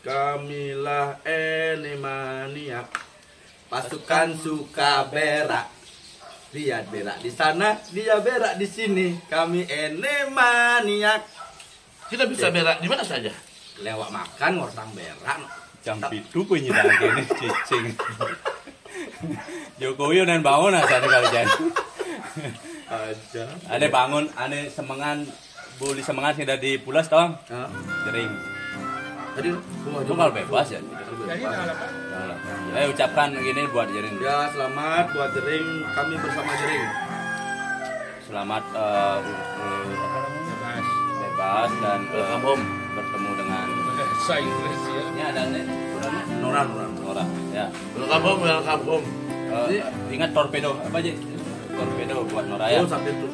Kamilah Enemania, pasukan suka berak. Dia berak di sana, dia berak di sini. Kami Enemaniak. Kita bisa berak di mana saja. Lewat makan ngortang berak. Jam itu punya lagi nih cicing. Jokowi dan bangun aja kali jadi. Aja. Ane bangun, ane semangan, boleh semangat sudah di pulas tong. Jering. Tadi Itu kalau bebas ya. Jadi apa? Ucapkan gini buat Jering. Ya, selamat buat Jering. Kami bersama Jering. Selamat Bebas. bebas dan Welcome. bertemu dengan Bahasa Inggris ya. ini ada nih Nora. orang ya. Welcome. Ingat torpedo apa aja? Torpedo buat Nora ya. Oh, sampai itu.